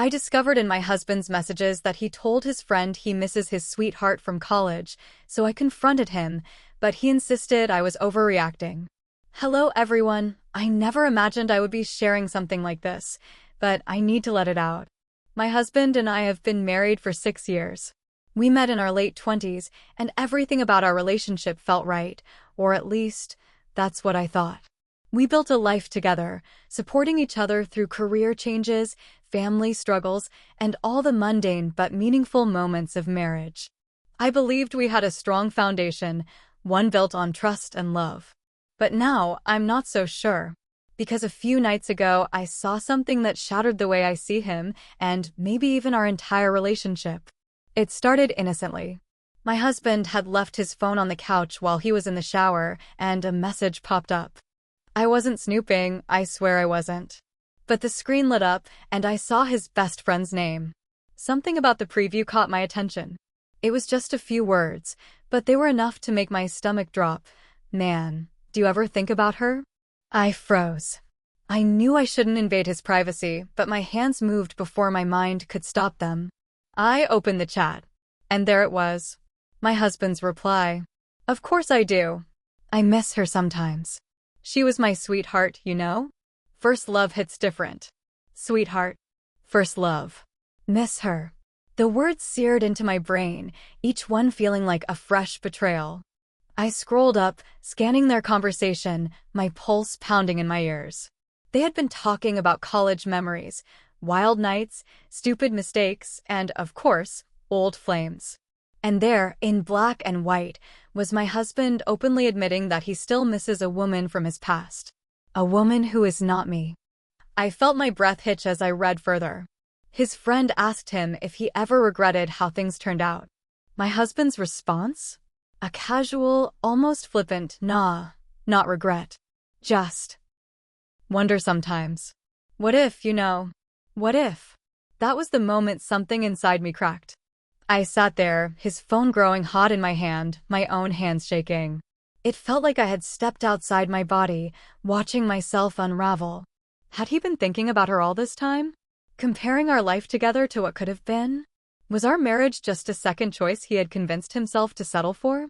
I discovered in my husband's messages that he told his friend he misses his sweetheart from college, so I confronted him, but he insisted I was overreacting. Hello everyone, I never imagined I would be sharing something like this, but I need to let it out. My husband and I have been married for 6 years. We met in our late 20s, and everything about our relationship felt right, or at least, that's what I thought. We built a life together, supporting each other through career changes, family struggles, and all the mundane but meaningful moments of marriage. I believed we had a strong foundation, one built on trust and love. But now, I'm not so sure. Because a few nights ago, I saw something that shattered the way I see him, and maybe even our entire relationship. It started innocently. My husband had left his phone on the couch while he was in the shower, and a message popped up. I wasn't snooping, I swear I wasn't. But the screen lit up, and I saw his best friend's name. Something about the preview caught my attention. It was just a few words, but they were enough to make my stomach drop. Man, do you ever think about her? I froze. I knew I shouldn't invade his privacy, but my hands moved before my mind could stop them. I opened the chat, and there it was. My husband's reply. Of course I do. I miss her sometimes. She was my sweetheart, you know? First love hits different. Sweetheart. First love. Miss her. The words seared into my brain, each one feeling like a fresh betrayal. I scrolled up, scanning their conversation, my pulse pounding in my ears. They had been talking about college memories, wild nights, stupid mistakes, and, of course, old flames. And there, in black and white, was my husband openly admitting that he still misses a woman from his past. A woman who is not me. I felt my breath hitch as I read further. His friend asked him if he ever regretted how things turned out. My husband's response? A casual, almost flippant, nah, not regret. Just wonder sometimes. What if, what if? That was the moment something inside me cracked. I sat there, his phone growing hot in my hand, my own hands shaking. It felt like I had stepped outside my body, watching myself unravel. Had he been thinking about her all this time? Comparing our life together to what could have been? Was our marriage just a second choice he had convinced himself to settle for?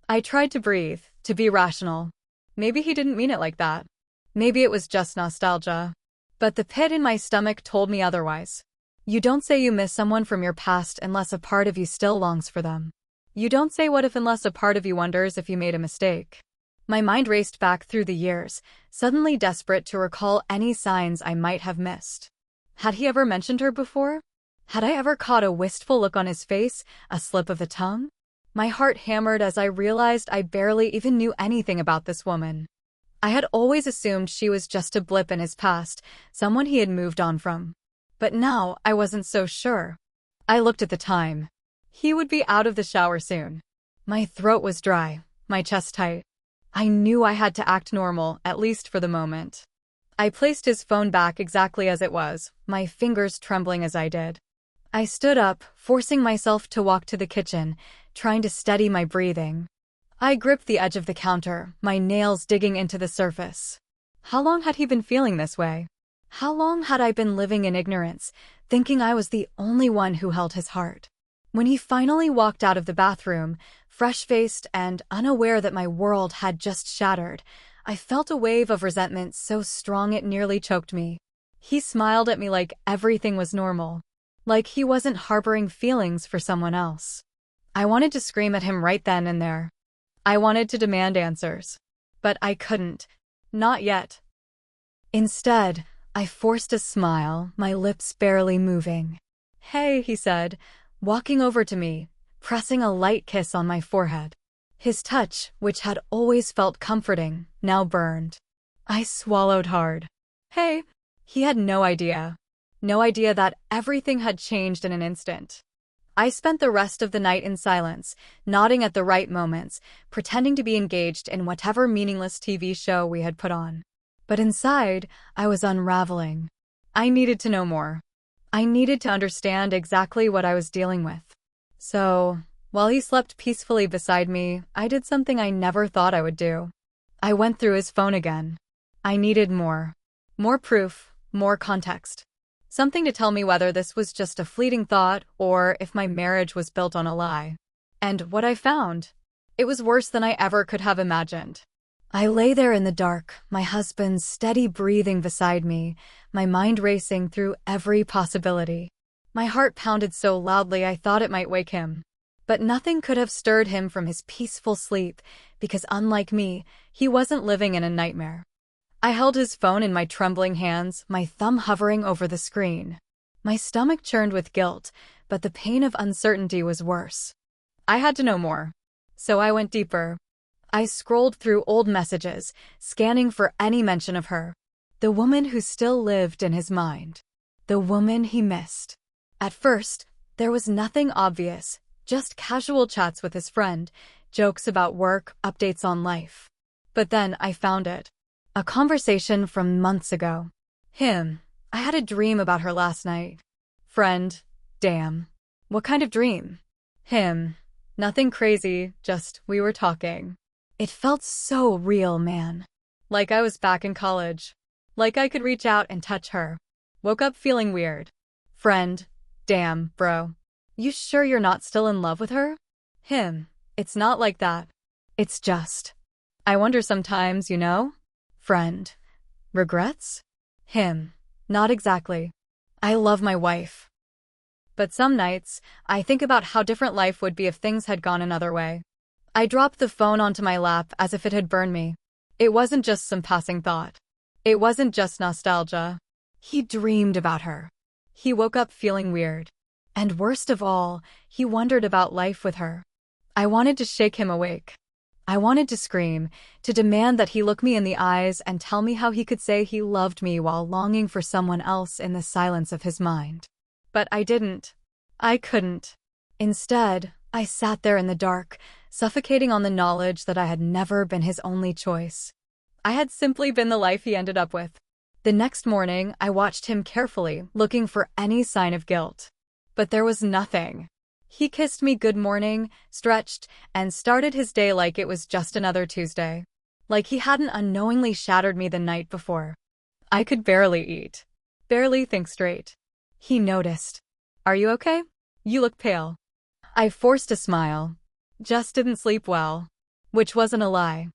I tried to breathe, to be rational. Maybe he didn't mean it like that. Maybe it was just nostalgia. But the pit in my stomach told me otherwise. You don't say you miss someone from your past unless a part of you still longs for them. You don't say what if unless a part of you wonders if you made a mistake. My mind raced back through the years, suddenly desperate to recall any signs I might have missed. Had he ever mentioned her before? Had I ever caught a wistful look on his face, a slip of the tongue? My heart hammered as I realized I barely even knew anything about this woman. I had always assumed she was just a blip in his past, someone he had moved on from. But now, I wasn't so sure. I looked at the time. He would be out of the shower soon. My throat was dry, my chest tight. I knew I had to act normal, at least for the moment. I placed his phone back exactly as it was, my fingers trembling as I did. I stood up, forcing myself to walk to the kitchen, trying to steady my breathing. I gripped the edge of the counter, my nails digging into the surface. How long had he been feeling this way? How long had I been living in ignorance, thinking I was the only one who held his heart? When he finally walked out of the bathroom, fresh-faced and unaware that my world had just shattered, I felt a wave of resentment so strong it nearly choked me. He smiled at me like everything was normal, like he wasn't harboring feelings for someone else. I wanted to scream at him right then and there. I wanted to demand answers. But I couldn't. Not yet. Instead, I forced a smile, my lips barely moving. Hey, he said, walking over to me, pressing a light kiss on my forehead. His touch, which had always felt comforting, now burned. I swallowed hard. Hey, he had no idea. No idea that everything had changed in an instant. I spent the rest of the night in silence, nodding at the right moments, pretending to be engaged in whatever meaningless TV show we had put on. But inside, I was unraveling. I needed to know more. I needed to understand exactly what I was dealing with. So, while he slept peacefully beside me, I did something I never thought I would do. I went through his phone again. I needed more. More proof, more context. Something to tell me whether this was just a fleeting thought or if my marriage was built on a lie. And what I found, it was worse than I ever could have imagined. I lay there in the dark, my husband's steady breathing beside me, my mind racing through every possibility. My heart pounded so loudly I thought it might wake him. But nothing could have stirred him from his peaceful sleep, because unlike me, he wasn't living in a nightmare. I held his phone in my trembling hands, my thumb hovering over the screen. My stomach churned with guilt, but the pain of uncertainty was worse. I had to know more. So I went deeper. I scrolled through old messages, scanning for any mention of her. The woman who still lived in his mind. The woman he missed. At first, there was nothing obvious, just casual chats with his friend, jokes about work, updates on life. But then I found it. A conversation from months ago. Him. I had a dream about her last night. Friend. Damn. What kind of dream? Him. Nothing crazy, just we were talking. It felt so real, man. Like I was back in college. Like I could reach out and touch her. Woke up feeling weird. Friend. Damn, bro. You sure you're not still in love with her? Him. It's not like that. It's just. I wonder sometimes, you know? Friend. Regrets? Him. Not exactly. I love my wife. But some nights, I think about how different life would be if things had gone another way. I dropped the phone onto my lap as if it had burned me. It wasn't just some passing thought. It wasn't just nostalgia. He dreamed about her. He woke up feeling weird. And worst of all, he wondered about life with her. I wanted to shake him awake. I wanted to scream, to demand that he look me in the eyes and tell me how he could say he loved me while longing for someone else in the silence of his mind. But I didn't. I couldn't. Instead, I sat there in the dark, suffocating on the knowledge that I had never been his only choice. I had simply been the life he ended up with. The next morning, I watched him carefully, looking for any sign of guilt. But there was nothing. He kissed me good morning, stretched, and started his day like it was just another Tuesday. Like he hadn't unknowingly shattered me the night before. I could barely eat. Barely think straight. He noticed. Are you okay? You look pale. I forced a smile. Just didn't sleep well. Which wasn't a lie.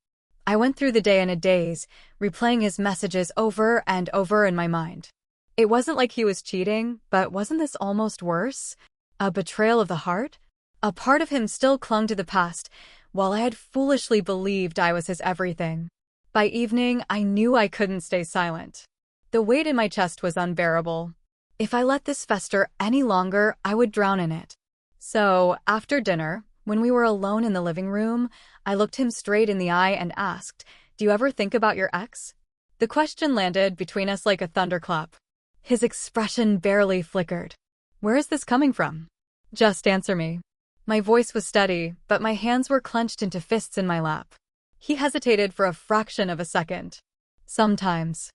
I went through the day in a daze, replaying his messages over and over in my mind. It wasn't like he was cheating, but wasn't this almost worse? A betrayal of the heart? A part of him still clung to the past, while I had foolishly believed I was his everything. By evening, I knew I couldn't stay silent. The weight in my chest was unbearable. If I let this fester any longer, I would drown in it. So, after dinner, when we were alone in the living room, I looked him straight in the eye and asked, "Do you ever think about your ex?" The question landed between us like a thunderclap. His expression barely flickered. Where is this coming from? Just answer me. My voice was steady, but my hands were clenched into fists in my lap. He hesitated for a fraction of a second. Sometimes.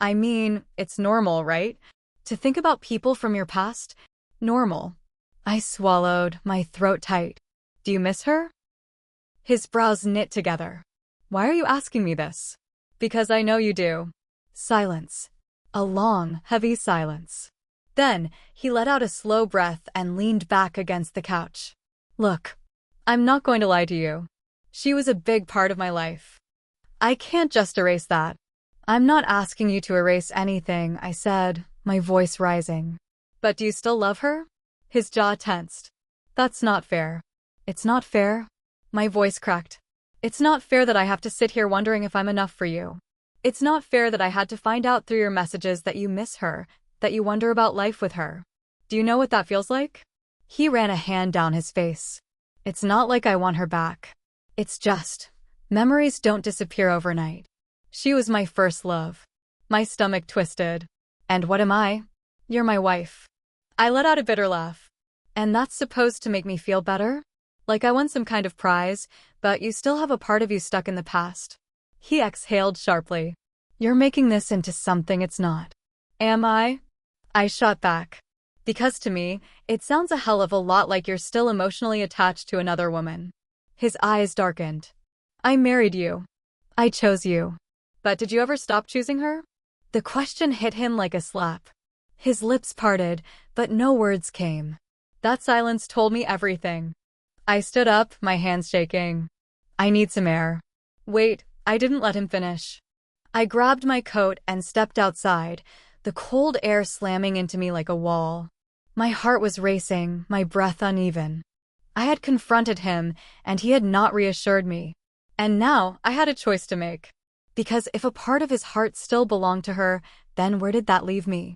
I mean, it's normal, right? To think about people from your past? Normal. I swallowed, my throat tight. Do you miss her? His brows knit together. Why are you asking me this? Because I know you do. Silence. A long, heavy silence. Then, he let out a slow breath and leaned back against the couch. Look, I'm not going to lie to you. She was a big part of my life. I can't just erase that. I'm not asking you to erase anything, I said, my voice rising. But do you still love her? His jaw tensed. That's not fair. It's not fair? My voice cracked. It's not fair that I have to sit here wondering if I'm enough for you. It's not fair that I had to find out through your messages that you miss her, that you wonder about life with her. Do you know what that feels like? He ran a hand down his face. It's not like I want her back. It's just, memories don't disappear overnight. She was my first love. My stomach twisted. And what am I? You're my wife. I let out a bitter laugh. And that's supposed to make me feel better? Like I won some kind of prize, but you still have a part of you stuck in the past. He exhaled sharply. You're making this into something it's not. Am I? I shot back. Because to me, it sounds a hell of a lot like you're still emotionally attached to another woman. His eyes darkened. I married you. I chose you. But did you ever stop choosing her? The question hit him like a slap. His lips parted, but no words came. That silence told me everything. I stood up, my hands shaking. I need some air. Wait, I didn't let him finish. I grabbed my coat and stepped outside, the cold air slamming into me like a wall. My heart was racing, my breath uneven. I had confronted him, and he had not reassured me. And now I had a choice to make. Because if a part of his heart still belonged to her, then where did that leave me?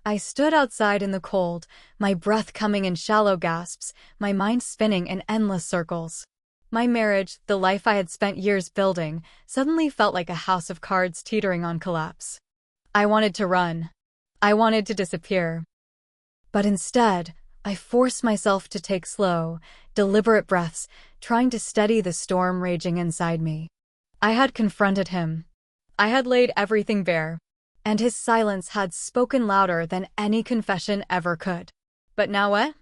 I stood outside in the cold, my breath coming in shallow gasps, my mind spinning in endless circles. My marriage, the life I had spent years building, suddenly felt like a house of cards teetering on collapse. I wanted to run. I wanted to disappear. But instead, I forced myself to take slow, deliberate breaths, trying to steady the storm raging inside me. I had confronted him. I had laid everything bare. And his silence had spoken louder than any confession ever could. But now what?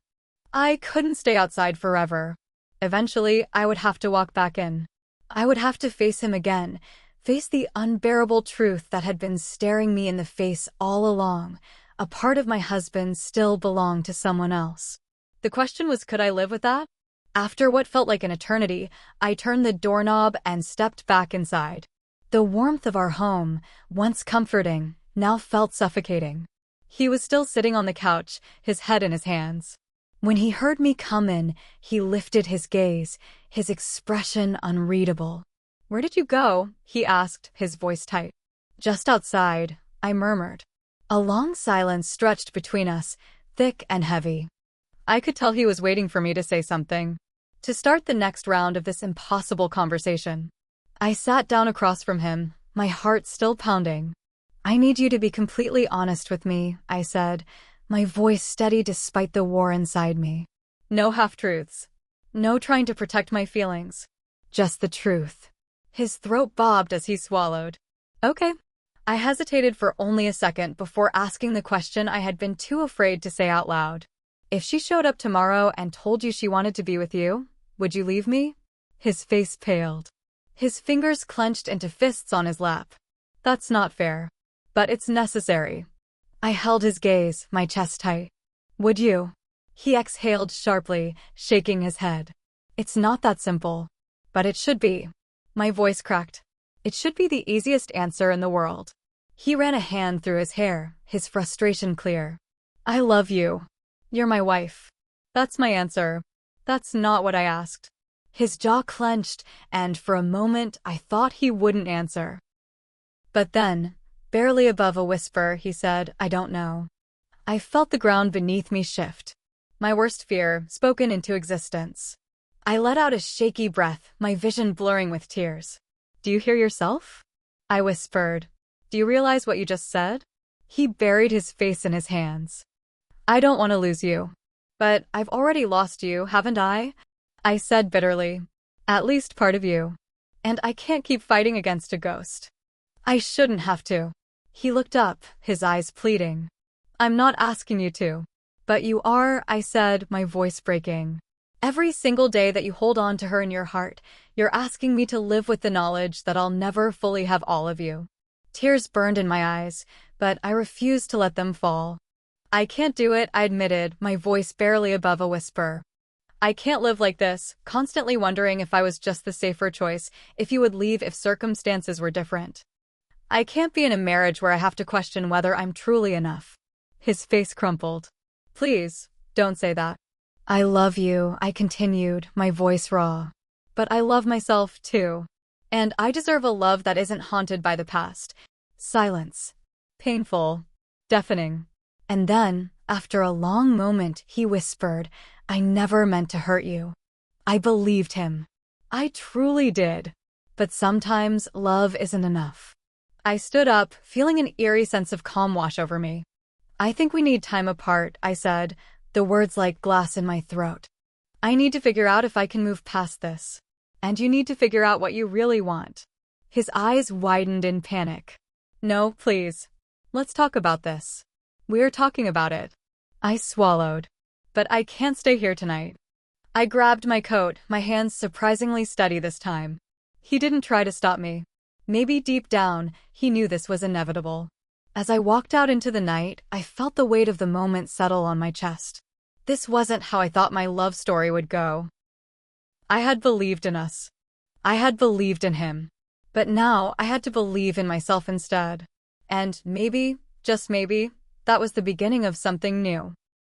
I couldn't stay outside forever. Eventually, I would have to walk back in. I would have to face him again, face the unbearable truth that had been staring me in the face all along. A part of my husband still belonged to someone else. The question was, could I live with that? After what felt like an eternity, I turned the doorknob and stepped back inside. The warmth of our home, once comforting, now felt suffocating. He was still sitting on the couch, his head in his hands. When he heard me come in, he lifted his gaze, his expression unreadable. "Where did you go?" he asked, his voice tight. "Just outside," I murmured. A long silence stretched between us, thick and heavy. I could tell he was waiting for me to say something, to start the next round of this impossible conversation. I sat down across from him, my heart still pounding. "I need you to be completely honest with me," I said, my voice steady despite the war inside me. No half-truths. No trying to protect my feelings. Just the truth. His throat bobbed as he swallowed. "Okay." I hesitated for only a second before asking the question I had been too afraid to say out loud. "If she showed up tomorrow and told you she wanted to be with you, would you leave me?" His face paled. His fingers clenched into fists on his lap. "That's not fair. But it's necessary." I held his gaze, my chest tight. "Would you?" He exhaled sharply, shaking his head. "It's not that simple. But it should be." My voice cracked. "It should be the easiest answer in the world." He ran a hand through his hair, his frustration clear. "I love you. You're my wife. That's my answer. That's not what I asked." His jaw clenched, and for a moment I thought he wouldn't answer. But then, barely above a whisper, he said, "I don't know." I felt the ground beneath me shift. My worst fear spoken into existence. I let out a shaky breath, my vision blurring with tears. "Do you hear yourself?" I whispered. "Do you realize what you just said?" He buried his face in his hands. "I don't want to lose you. But I've already lost you, haven't I?" I said bitterly. "At least part of you. And I can't keep fighting against a ghost. I shouldn't have to." He looked up, his eyes pleading. "I'm not asking you to." "But you are," I said, my voice breaking. "Every single day that you hold on to her in your heart, you're asking me to live with the knowledge that I'll never fully have all of you." Tears burned in my eyes, but I refused to let them fall. "I can't do it," I admitted, my voice barely above a whisper. "I can't live like this, constantly wondering if I was just the safer choice, if you would leave if circumstances were different. I can't be in a marriage where I have to question whether I'm truly enough." His face crumpled. "Please, don't say that." "I love you," I continued, my voice raw. "But I love myself, too. And I deserve a love that isn't haunted by the past." Silence. Painful. Deafening. And then, after a long moment, he whispered, "I never meant to hurt you." I believed him. I truly did. But sometimes love isn't enough. I stood up, feeling an eerie sense of calm wash over me. "I think we need time apart," I said, the words like glass in my throat. "I need to figure out if I can move past this. And you need to figure out what you really want." His eyes widened in panic. "No, please. Let's talk about this. We're talking about it." I swallowed. "But I can't stay here tonight." I grabbed my coat, my hands surprisingly steady this time. He didn't try to stop me. Maybe deep down, he knew this was inevitable. As I walked out into the night, I felt the weight of the moment settle on my chest. This wasn't how I thought my love story would go. I had believed in us. I had believed in him. But now I had to believe in myself instead. And maybe, just maybe, that was the beginning of something new.